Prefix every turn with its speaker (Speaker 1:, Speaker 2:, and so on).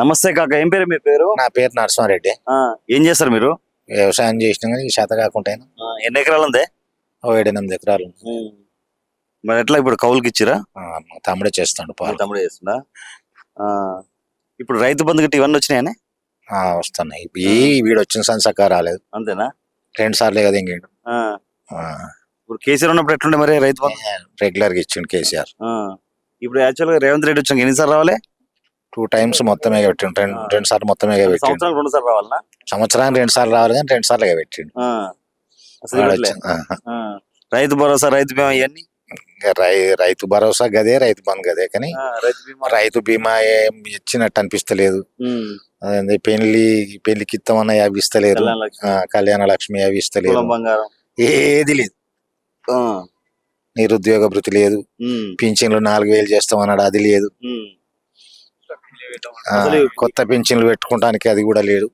Speaker 1: నమస్తే కాక, ఏం పేరు మీ పేరు?
Speaker 2: నా పేరు నరసింహారెడ్డి.
Speaker 1: ఏం చేస్తారు మీరు?
Speaker 2: వ్యవసాయం చేసినా కానీ ఈ శాత కాకుండా
Speaker 1: ఎన్ని ఎకరాలు ఉంది?
Speaker 2: 7-8 ఎకరాలు.
Speaker 1: మరి ఎట్లా ఇప్పుడు కౌలుకి ఇచ్చిరా?
Speaker 2: మా తమ్ముడే చేస్తాడు
Speaker 1: మీ
Speaker 2: పాలు.
Speaker 1: తమ్ముడు చేస్తుందా? ఇప్పుడు రైతు బంధు గిట్ట ఇవన్నీ వచ్చినాయని
Speaker 2: వస్తున్నాయి. వీడు వచ్చిన సంసక రాలేదు.
Speaker 1: అంతేనా?
Speaker 2: 2 సార్లే కదా ఇంకేడు.
Speaker 1: ఇప్పుడు కేసీఆర్ ఉన్నప్పుడు ఎట్లుండే మరి రైతు బంధు?
Speaker 2: రెగ్యులర్ గా ఇచ్చిండు కేసీఆర్.
Speaker 1: ఇప్పుడు యాక్చువల్ గా రేవంత్ రెడ్డి వచ్చాక ఎన్నిసార్లు రావాలి?
Speaker 2: 2 times మొత్తమే పెట్టిండు. 2 సార్లు మొత్తమే పెట్టిండు.
Speaker 1: సంవత్సరానికి 2 సార్లు రావాలనా?
Speaker 2: సంవత్సరానికి 2 సార్లు రావాలి కానీ 2 సార్లుగా పెట్టిండు.
Speaker 1: అసలు ఇవ్వట్లే. రైతు భరోసా, రైతు బీమా ఇవన్నీ
Speaker 2: రైతు భరోసా గదే, రైతు బంధు గదే, కానీ రైతు బీమా ఏం ఇచ్చినట్టు అనిపిస్తలేదు. అదే పెళ్లికి ఇస్తామన్న అవి ఇస్తలేరు. కళ్యాణ లక్ష్మి అవి ఇస్తలేరు.
Speaker 1: బంగారం
Speaker 2: ఏది లేదు. నిరుద్యోగ భృతి లేదు. పింఛన్లు 4,000 చేస్తామన్నాడు, అది లేదు. కొత్త పింఛన్లు పెట్టుకోవడానికి అది కూడా లేదు.